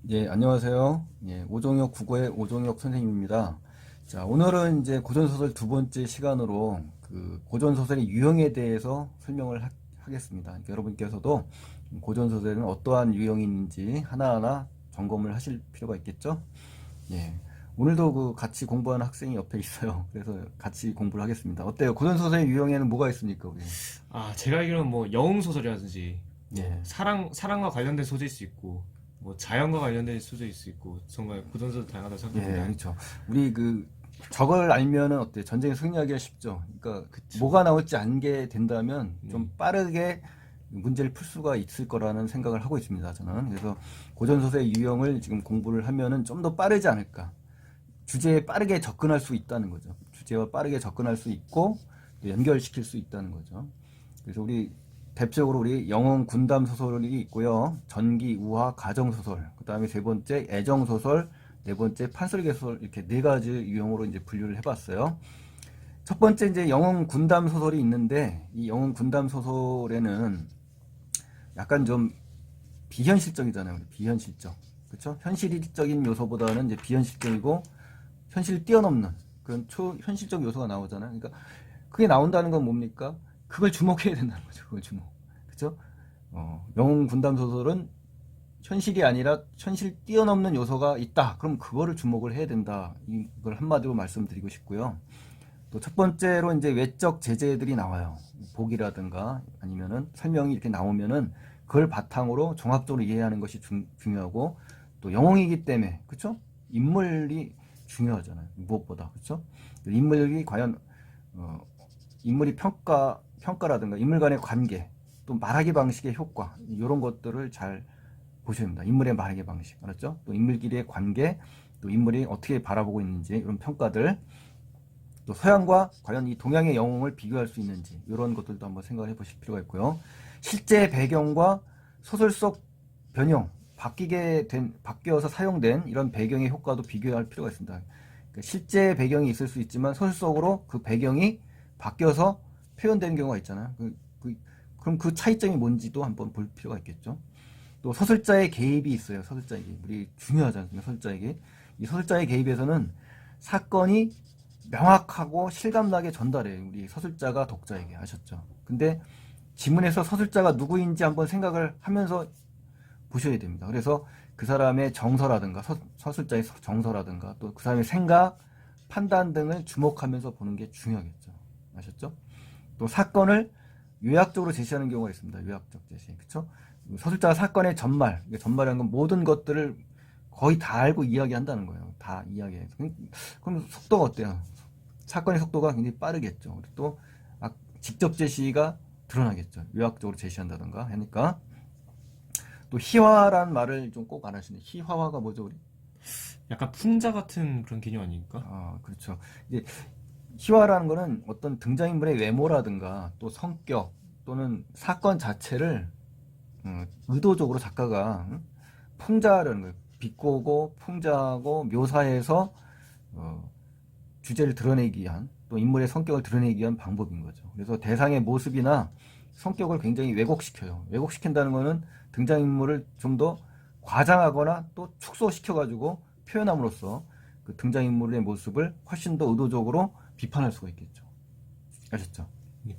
예, 안녕하세요. 예, 오종혁 국어의 오종혁 선생님입니다. 자, 오늘은 이제 고전소설 두 번째 시간으로 그 고전소설의 유형에 대해서 설명을 하겠습니다. 그러니까 여러분께서도 고전소설은 어떠한 유형이 있는지 하나하나 점검을 하실 필요가 있겠죠? 예. 오늘도 그 같이 공부하는 학생이 옆에 있어요. 그래서 같이 공부를 하겠습니다. 어때요? 고전소설의 유형에는 뭐가 있습니까, 우리? 제가 알기로는 뭐 영웅 소설이라든지 뭐 예. 사랑과 관련된 소재일 수 있고 뭐 자연과 관련된 소재일 수 있고 정말 고전서도 다양하다고 예, 생각합니다. 그렇죠. 우리 그 저걸 알면은 어때? 전쟁에 승리하기가 쉽죠. 그러니까 그쵸. 뭐가 나올지 알게 된다면 네. 좀 빠르게 문제를 풀 수가 있을 거라는 생각을 하고 있습니다. 저는 그래서 고전소설의 유형을 지금 공부를 하면은 좀 더 빠르지 않을까. 주제에 빠르게 접근할 수 있다는 거죠. 주제와 빠르게 접근할 수 있고 또 연결시킬 수 있다는 거죠. 그래서 우리 대표적으로 우리 영웅 군담 소설이 있고요. 전기, 우화, 가정 소설. 그다음에 세 번째 애정 소설, 네 번째 판설계 소설 이렇게 네 가지 유형으로 이제 분류를 해봤어요. 첫 번째 이제 영웅 군담 소설이 있는데 이 영웅 군담 소설에는 약간 좀 비현실적이잖아요. 비현실적. 그렇죠? 현실적인 요소보다는 이제 비현실적이고 현실을 뛰어넘는 그런 초현실적 요소가 나오잖아요. 그러니까 그게 나온다는 건 뭡니까? 그걸 주목해야 된다는 거죠. 그걸 주목. 그렇죠? 영웅 군담 소설은 현실이 아니라 현실 뛰어넘는 요소가 있다. 그럼 그거를 주목을 해야 된다. 이걸 한마디로 말씀드리고 싶고요. 또 첫 번째로 이제 외적 제재들이 나와요. 복이라든가 아니면은 설명이 이렇게 나오면은 그걸 바탕으로 종합적으로 이해하는 것이 중요하고 또 영웅이기 때문에 그렇죠? 인물이 중요하잖아요. 무엇보다 그렇죠? 인물이 과연 어, 인물이 평가라든가 인물 간의 관계 또 말하기 방식의 효과 이런 것들을 잘 보셔야 됩니다. 인물의 말하기 방식 알았죠? 또 인물끼리의 관계 또 인물이 어떻게 바라보고 있는지 이런 평가들 또 서양과 과연 이 동양의 영웅을 비교할 수 있는지 이런 것들도 한번 생각을 해보실 필요가 있고요. 실제 배경과 소설 속 변형, 바뀌어서 사용된 이런 배경의 효과도 비교할 필요가 있습니다. 그러니까 실제 배경이 있을 수 있지만 소설 속으로 그 배경이 바뀌어서 표현되는 경우가 있잖아요. 그럼 그 차이점이 뭔지도 한번 볼 필요가 있겠죠. 또 서술자의 개입이 있어요. 서술자의 개입. 우리 중요하지 않습니까? 서술자의 개입. 이 서술자의 개입에서는 사건이 명확하고 실감나게 전달해요. 우리 서술자가 독자에게 아셨죠? 근데 지문에서 서술자가 누구인지 한번 생각을 하면서 보셔야 됩니다. 그래서 그 사람의 정서라든가 서술자의 정서라든가 또 그 사람의 생각, 판단 등을 주목하면서 보는 게 중요하겠죠. 아셨죠? 또 사건을 요약적으로 제시하는 경우가 있습니다. 요약적 제시. 그쵸? 서술자가 사건의 전말, 전말이라는 건 모든 것들을 거의 다 알고 이야기한다는 거예요. 다 이야기해요. 그럼 속도가 어때요? 사건의 속도가 굉장히 빠르겠죠. 또 직접 제시가 드러나겠죠. 요약적으로 제시한다던가 하니까 또 희화란 말을 좀 꼭 알아주시네. 희화화가 뭐죠, 우리? 약간 풍자 같은 그런 개념 아닙니까? 그렇죠. 이제 희화라는 거는 어떤 등장인물의 외모라든가 또 성격 또는 사건 자체를 의도적으로 작가가 풍자라는 거예요. 비꼬고 풍자하고 묘사해서 어, 주제를 드러내기 위한 또 인물의 성격을 드러내기 위한 방법인 거죠. 그래서 대상의 모습이나 성격을 굉장히 왜곡시켜요. 왜곡시킨다는 거는 등장인물을 좀 더 과장하거나 또 축소시켜가지고 표현함으로써 그 등장인물의 모습을 훨씬 더 의도적으로 비판할 수가 있겠죠. 아셨죠? 네.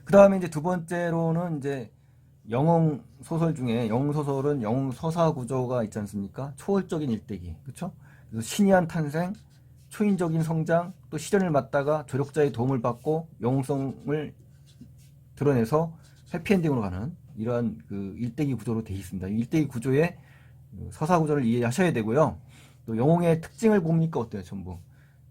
그 다음에 이제 두 번째로는 이제 영웅 소설 중에 영웅 소설은 영웅 서사 구조가 있지 않습니까? 초월적인 일대기, 그렇죠? 그래서 신이한 탄생, 초인적인 성장, 또 시련을 맞다가 조력자의 도움을 받고 영웅성을 드러내서 해피엔딩으로 가는 이러한 그 일대기 구조로 되어 있습니다. 이 일대기 구조의 서사 구조를 이해하셔야 되고요. 또 영웅의 특징을 봅니까 어때요? 전부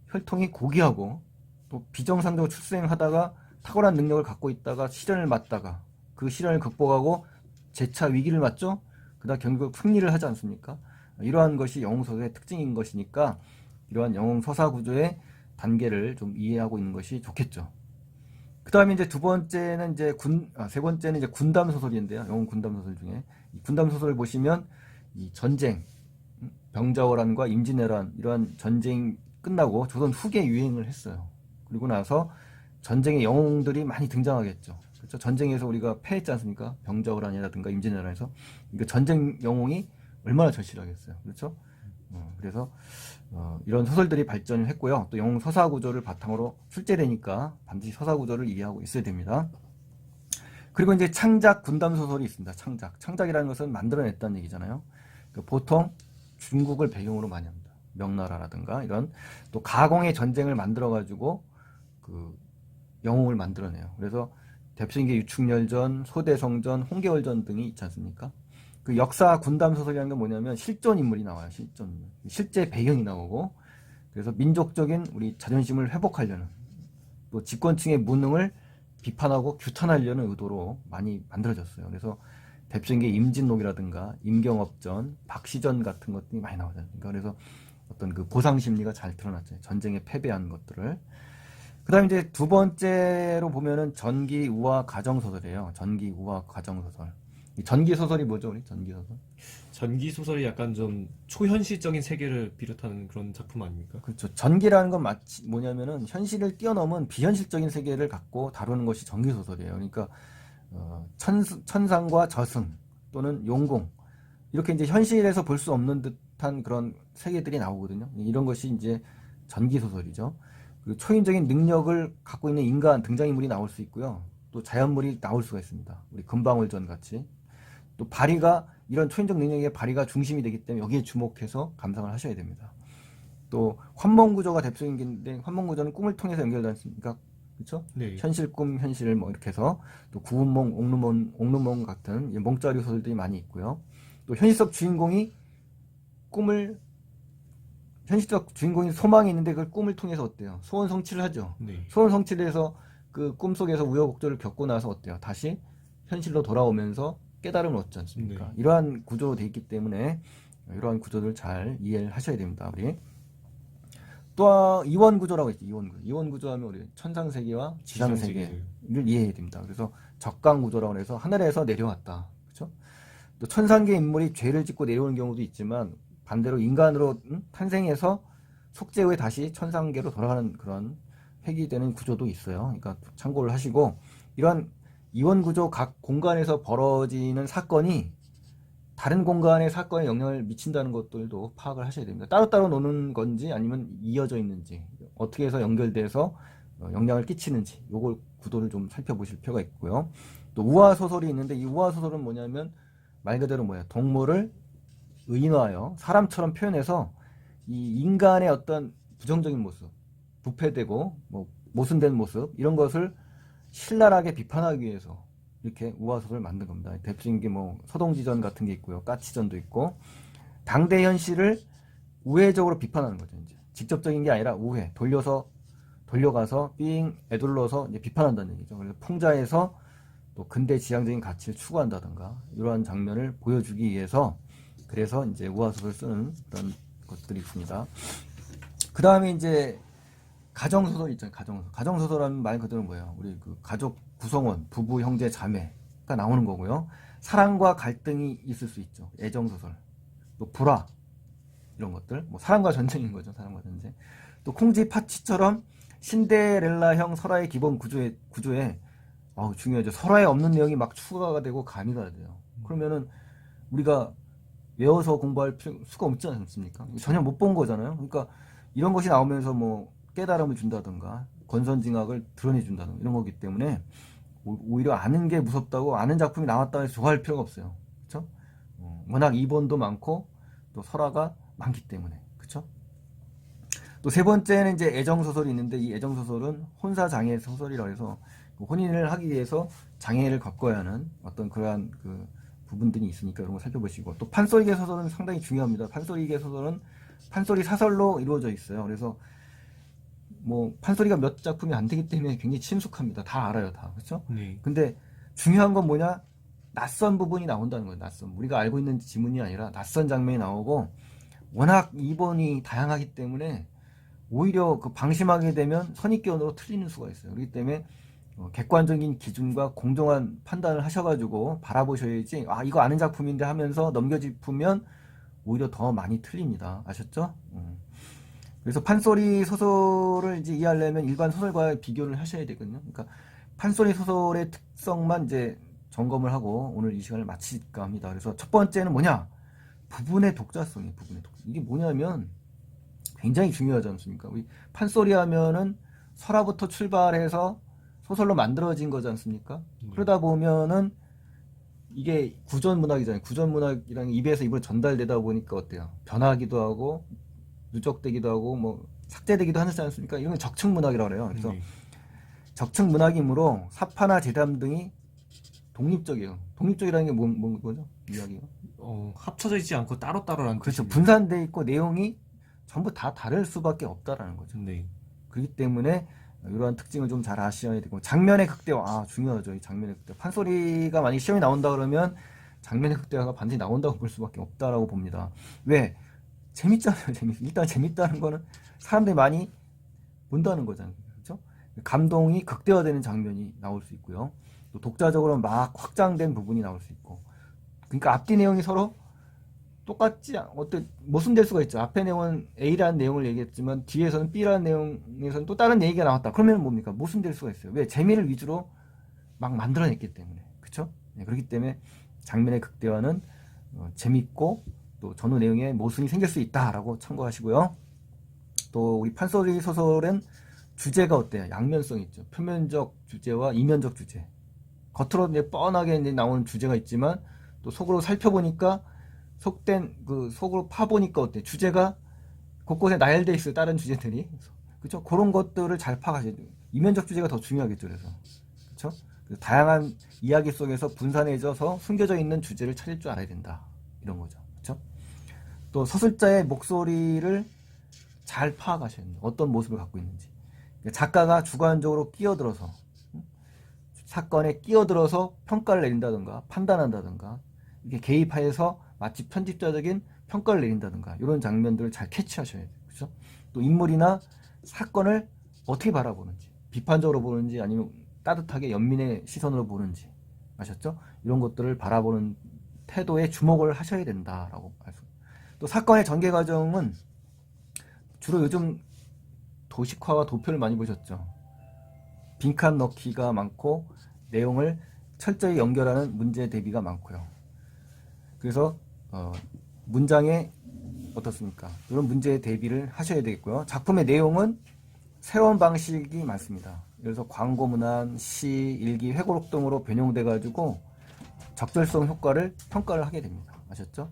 혈통이 고귀하고 또 비정상적으로 출생하다가 탁월한 능력을 갖고 있다가 시련을 맞다가 그 시련을 극복하고 재차 위기를 맞죠? 그다음 결국 승리를 하지 않습니까? 이러한 것이 영웅 서사의 특징인 것이니까 이러한 영웅 서사 구조의 단계를 좀 이해하고 있는 것이 좋겠죠. 그 다음에 이제 두 번째는 이제 세 번째는 이제 군담 소설인데요. 영웅 군담 소설 중에. 이 군담 소설을 보시면 이 전쟁, 병자호란과 임진왜란, 이러한 전쟁 끝나고 조선 후기에 유행을 했어요. 그리고 나서 전쟁의 영웅들이 많이 등장하겠죠. 그렇죠? 전쟁에서 우리가 패했지 않습니까? 병자호란이라든가 임진왜란에서. 그러니까 전쟁 영웅이 얼마나 절실하겠어요. 그렇죠? 그래서 이런 소설들이 발전을 했고요. 또 영웅 서사 구조를 바탕으로 출제되니까 반드시 서사 구조를 이해하고 있어야 됩니다. 그리고 이제 창작 군담 소설이 있습니다. 창작이라는 것은 만들어냈다는 얘기잖아요. 보통 중국을 배경으로 많이 합니다. 명나라라든가 이런 또 가공의 전쟁을 만들어 가지고 그 영웅을 만들어내요. 그래서 대표적인 게 유충열전, 소대성전, 홍계월전 등이 있지 않습니까? 그 역사 군담 소설이라는 게 뭐냐면 실존 인물이 나와요. 실존 인물. 실제 배경이 나오고 그래서 민족적인 우리 자존심을 회복하려는 또 집권층의 무능을 비판하고 규탄하려는 의도로 많이 만들어졌어요. 그래서 대표적인 게 임진록이라든가 임경업전, 박시전 같은 것들이 많이 나오지 않습니까? 그래서 어떤 그 보상 심리가 잘 드러났죠. 전쟁에 패배한 것들을. 그 다음에 이제 두 번째로 보면은 전기 우화 가정 소설이에요. 전기 우화 가정 소설. 이 전기 소설이 뭐죠, 우리 전기 소설? 전기 소설이 약간 좀 초현실적인 세계를 비롯하는 그런 작품 아닙니까? 그렇죠. 전기라는 건 마치 뭐냐면은 현실을 뛰어넘은 비현실적인 세계를 갖고 다루는 것이 전기 소설이에요. 그러니까 천상과 저승 또는 용궁 이렇게 이제 현실에서 볼 수 없는 듯한 그런 세계들이 나오거든요. 이런 것이 이제 전기 소설이죠. 그리고 초인적인 능력을 갖고 있는 인간 등장인물이 나올 수 있고요. 또 자연물이 나올 수가 있습니다. 우리 금방울전 같이. 또 발휘가 이런 초인적 능력의 발휘가 중심이 되기 때문에 여기에 주목해서 감상을 하셔야 됩니다. 또 환몽구조가 대표적인 게인데 환몽구조는 꿈을 통해서 연결되지 않습니까? 그렇죠? 네. 현실 꿈 현실 뭐 이렇게 해서 또 구운몽 옥루몽 같은 몽자리 소설들이 많이 있고요. 또 현실적 주인공이 꿈을 현실적 주인공이 소망이 있는데 그걸 꿈을 통해서 어때요? 소원 성취를 하죠. 네. 소원 성취를 해서 그 꿈속에서 우여곡절을 겪고 나서 어때요? 다시 현실로 돌아오면서 깨달음을 얻지 않습니까? 네. 이러한 구조로 되어 있기 때문에 이러한 구조를 잘 이해를 하셔야 됩니다. 우리 또 이원 구조라고 있죠. 이원 구조 하면 우리 천상 세계와 지상 세계를 이해해야 됩니다. 그래서 적강 구조라고 해서 하늘에서 내려왔다. 그렇죠? 또 천상계 인물이 죄를 짓고 내려오는 경우도 있지만 반대로 인간으로 탄생해서 속죄 후에 다시 천상계로 돌아가는 그런 회귀되는 구조도 있어요. 그러니까 참고를 하시고 이런 이원 구조 각 공간에서 벌어지는 사건이 다른 공간의 사건에 영향을 미친다는 것들도 파악을 하셔야 됩니다. 따로따로 노는 건지 아니면 이어져 있는지 어떻게 해서 연결돼서 영향을 끼치는지 요걸 구도를 좀 살펴보실 필요가 있고요. 또 우화 소설이 있는데 이 우화 소설은 뭐냐면 말 그대로 뭐야 동물을 의인화하여 사람처럼 표현해서 이 인간의 어떤 부정적인 모습, 부패되고 뭐 모순된 모습 이런 것을 신랄하게 비판하기 위해서 이렇게 우화소설을 만든 겁니다. 대표적인 게 뭐 서동지전 같은 게 있고요, 까치전도 있고 당대 현실을 우회적으로 비판하는 거죠. 이제 직접적인 게 아니라 우회, 돌려가서 삥 애둘러서 이제 비판한다는 얘기죠. 그래서 풍자에서 또 근대 지향적인 가치를 추구한다든가 이러한 장면을 보여주기 위해서 그래서 이제 우화소설 쓰는 그런 것들이 있습니다. 그 다음에 이제 가정소설 있잖아요. 가정소설하면 말 그대로 뭐예요? 우리 그 가족 구성원, 부부, 형제, 자매가 나오는 거고요. 사랑과 갈등이 있을 수 있죠. 애정소설, 또 불화 이런 것들, 뭐 사랑과 전쟁인 거죠. 사랑과 전쟁. 또 콩쥐 파치처럼 신데렐라형 설화의 기본 구조에 중요하죠. 설화에 없는 내용이 막 추가가 되고 가미가 돼요. 그러면은 우리가 외워서 공부할 수가 없지 않습니까? 전혀 못 본 거잖아요. 그러니까 이런 것이 나오면서 뭐 깨달음을 준다든가 권선징악을 드러내준다든가 이런 거기 때문에 오히려 아는 게 무섭다고 아는 작품이 나왔다고 해서 좋아할 필요가 없어요. 그렇죠? 워낙 이본도 많고 또 설화가 많기 때문에 그렇죠? 또 세 번째는 이제 애정소설이 있는데 이 애정소설은 혼사장애 소설이라고 해서 혼인을 하기 위해서 장애를 겪어야 하는 어떤 그러한 그 부분들이 있으니까 이런 거 살펴보시고 또 판소리계 소설은 상당히 중요합니다. 판소리계 소설은 판소리 사설로 이루어져 있어요. 그래서 뭐 판소리가 몇 작품이 안 되기 때문에 굉장히 친숙합니다. 다 알아요, 다 그렇죠? 네. 근데 중요한 건 뭐냐? 낯선 부분이 나온다는 거예요. 낯선 우리가 알고 있는 지문이 아니라 낯선 장면이 나오고 워낙 이본이 다양하기 때문에 오히려 그 방심하게 되면 선입견으로 틀리는 수가 있어요. 그렇기 때문에 객관적인 기준과 공정한 판단을 하셔가지고 바라보셔야지 이거 아는 작품인데 하면서 넘겨짚으면 오히려 더 많이 틀립니다. 아셨죠? 그래서 판소리 소설을 이제 이해하려면 일반 소설과 비교를 하셔야 되거든요. 그러니까 판소리 소설의 특성만 이제 점검을 하고 오늘 이 시간을 마칠까 합니다. 그래서 첫 번째는 뭐냐? 부분의 독자성이에요. 부분의 독자. 이게 뭐냐면 굉장히 중요하지 않습니까? 우리 판소리 하면은 설화부터 출발해서 소설로 만들어진 거지 않습니까? 그러다 보면은 이게 구전 문학이잖아요. 구전 문학이라는 게 입에서 입으로 전달되다 보니까 어때요? 변하기도 하고 누적되기도 하고 뭐 삭제되기도 하지 않습니까? 이런 건 적층 문학이라고 그래요. 그래서 네. 적층 문학이므로 사파나 재담 등이 독립적이에요. 독립적이라는 게 뭐죠? 이야기가. 합쳐져 있지 않고 따로따로라는 그렇죠. 뜻이네요. 분산돼 있고 내용이 전부 다 다를 수밖에 없다라는 거죠. 네. 그렇기 때문에 이러한 특징을 좀 잘 아셔야 되고 장면의 극대화 중요하죠. 이 장면의 극대화. 판소리가 만약 시험에 나온다 그러면 장면의 극대화가 반드시 나온다고 볼 수밖에 없다라고 봅니다. 왜? 재밌잖아요. 일단 재밌다는 거는 사람들이 많이 본다는 거잖아요. 그렇죠? 감동이 극대화되는 장면이 나올 수 있고요. 또 독자적으로 막 확장된 부분이 나올 수 있고. 그러니까 앞뒤 내용이 서로 똑같지 어떤 모순될 수가 있죠. 앞에 내용은 A라는 내용을 얘기했지만 뒤에서는 B라는 내용에서는 또 다른 얘기가 나왔다. 그러면 뭡니까? 모순될 수가 있어요. 왜? 재미를 위주로 막 만들어냈기 때문에. 그렇죠? 네, 그렇기 때문에 장면의 극대화는 재밌고 또 전후 내용에 모순이 생길 수 있다라고 참고하시고요. 또 우리 판소리 소설은 주제가 어때요? 양면성이 있죠. 표면적 주제와 이면적 주제. 겉으로 이제 뻔하게 이제 나오는 주제가 있지만 또 속으로 살펴보니까 속된 그 속으로 파보니까 어때? 주제가 곳곳에 나열돼 있어요. 다른 주제들이. 그렇죠? 그런 것들을 잘 파가셔야 돼요. 이면적 주제가 더 중요하겠죠. 그래서. 그렇죠? 그래서 다양한 이야기 속에서 분산해져서 숨겨져 있는 주제를 찾을 줄 알아야 된다. 이런 거죠. 그렇죠? 또 서술자의 목소리를 잘 파악하셔야 됩니다. 어떤 모습을 갖고 있는지. 작가가 주관적으로 끼어들어서 사건에 끼어들어서 평가를 내린다든가 판단한다든가 이렇게 개입하여서 마치 편집자적인 평가를 내린다든가 이런 장면들을 잘 캐치하셔야 돼요. 그렇죠? 또 인물이나 사건을 어떻게 바라보는지 비판적으로 보는지 아니면 따뜻하게 연민의 시선으로 보는지 아셨죠? 이런 것들을 바라보는 태도에 주목을 하셔야 된다라고 말씀. 또 사건의 전개 과정은 주로 요즘 도식화와 도표를 많이 보셨죠? 빈칸 넣기가 많고 내용을 철저히 연결하는 문제 대비가 많고요. 그래서 문장에 어떻습니까? 이런 문제 대비를 하셔야 되겠고요. 작품의 내용은 새로운 방식이 많습니다. 예를 들어서 광고 문안, 시, 일기, 회고록 등으로 변형돼 가지고 적절성 효과를 평가를 하게 됩니다. 아셨죠?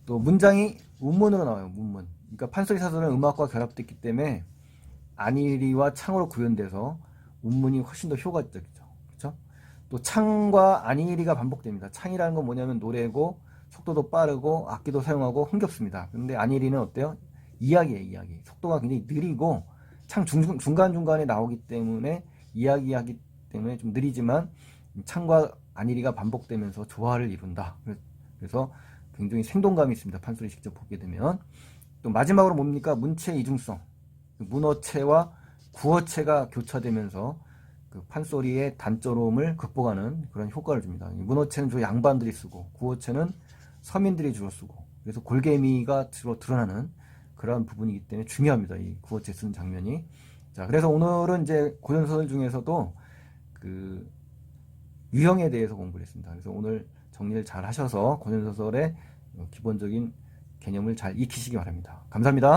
또 문장이 문문으로 나와요. 문문. 그러니까 판소리 사설은 음악과 결합됐기 때문에 안일이와 창으로 구현돼서 문문이 훨씬 더 효과적이죠. 그렇죠? 또 창과 안일이가 반복됩니다. 창이라는 건 뭐냐면 노래고 속도도 빠르고 악기도 사용하고 흥겹습니다. 근데 안일이는 어때요? 이야기예요, 이야기. 속도가 굉장히 느리고 창 중간중간에 나오기 때문에 이야기하기 때문에 좀 느리지만 창과 안일이가 반복되면서 조화를 이룬다. 그래서 굉장히 생동감이 있습니다. 판소리 직접 보게 되면. 또 마지막으로 뭡니까? 문체 이중성. 문어체와 구어체가 교차되면서 그 판소리의 단조로움을 극복하는 그런 효과를 줍니다. 문어체는 주로 양반들이 쓰고 구어체는 서민들이 주로 쓰고 그래서 골개미가 주로 드러나는 그런 부분이기 때문에 중요합니다. 이 구어체 쓰는 장면이. 자, 그래서 오늘은 이제 고전소설 중에서도 그 유형에 대해서 공부를 했습니다. 그래서 오늘 정리를 잘 하셔서 고전소설의 기본적인 개념을 잘 익히시기 바랍니다. 감사합니다.